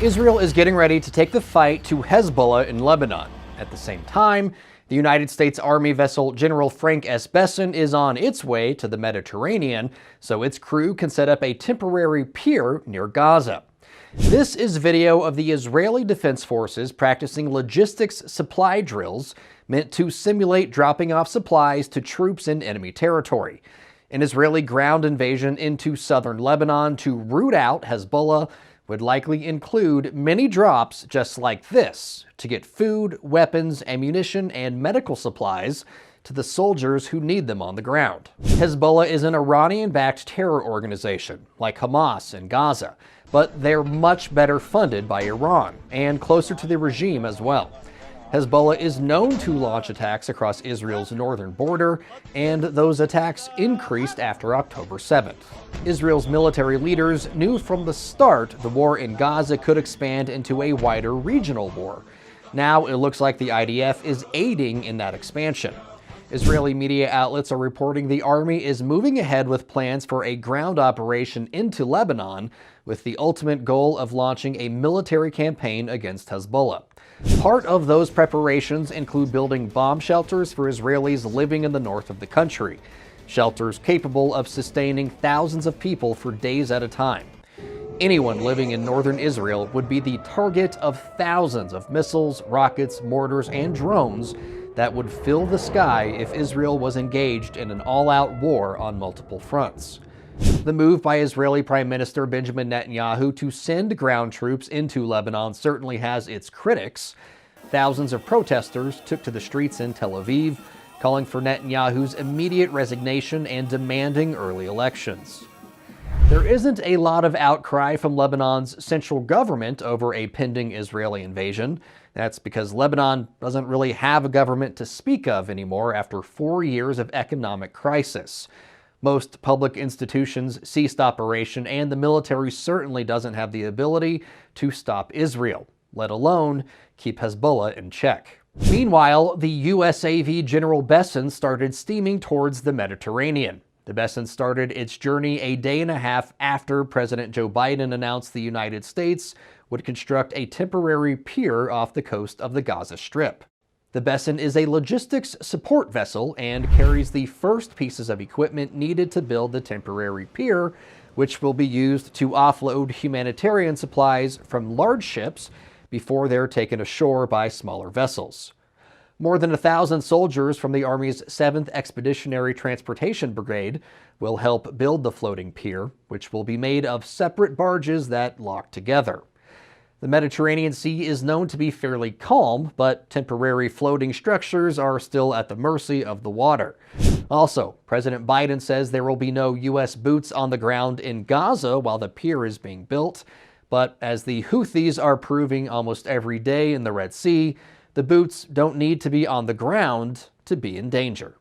Israel is getting ready to take the fight to Hezbollah in Lebanon. At the same time, the United States Army vessel General Frank S. Besson is on its way to the Mediterranean so its crew can set up a temporary pier near Gaza. This is video of the Israeli Defense Forces practicing logistics supply drills meant to simulate dropping off supplies to troops in enemy territory. An Israeli ground invasion into southern Lebanon to root out Hezbollah would likely include many drops just like this to get food, weapons, ammunition, and medical supplies to the soldiers who need them on the ground. Hezbollah is an Iranian-backed terror organization like Hamas in Gaza, but they're much better funded by Iran and closer to the regime as well. Hezbollah is known to launch attacks across Israel's northern border, and those attacks increased after October 7th. Israel's military leaders knew from the start the war in Gaza could expand into a wider regional war. Now it looks like the IDF is aiding in that expansion. Israeli media outlets are reporting the army is moving ahead with plans for a ground operation into Lebanon with the ultimate goal of launching a military campaign against Hezbollah. Part of those preparations include building bomb shelters for Israelis living in the north of the country, shelters capable of sustaining thousands of people for days at a time. Anyone living in northern Israel would be the target of thousands of missiles, rockets, mortars, and drones that would fill the sky if Israel was engaged in an all-out war on multiple fronts. The move by Israeli Prime Minister Benjamin Netanyahu to send ground troops into Lebanon certainly has its critics. Thousands of protesters took to the streets in Tel Aviv, calling for Netanyahu's immediate resignation and demanding early elections. There isn't a lot of outcry from Lebanon's central government over a pending Israeli invasion. That's because Lebanon doesn't really have a government to speak of anymore after 4 years of economic crisis. Most public institutions ceased operation, and the military certainly doesn't have the ability to stop Israel, let alone keep Hezbollah in check. Meanwhile, the USAV General Besson started steaming towards the Mediterranean. The Besson started its journey a day and a half after President Joe Biden announced the United States would construct a temporary pier off the coast of the Gaza Strip. The Besson is a logistics support vessel and carries the first pieces of equipment needed to build the temporary pier, which will be used to offload humanitarian supplies from large ships before they're taken ashore by smaller vessels. More than 1,000 soldiers from the Army's 7th Expeditionary Transportation Brigade will help build the floating pier, which will be made of separate barges that lock together. The Mediterranean Sea is known to be fairly calm, but temporary floating structures are still at the mercy of the water. Also, President Biden says there will be no U.S. boots on the ground in Gaza while the pier is being built, but as the Houthis are proving almost every day in the Red Sea, the boots don't need to be on the ground to be in danger.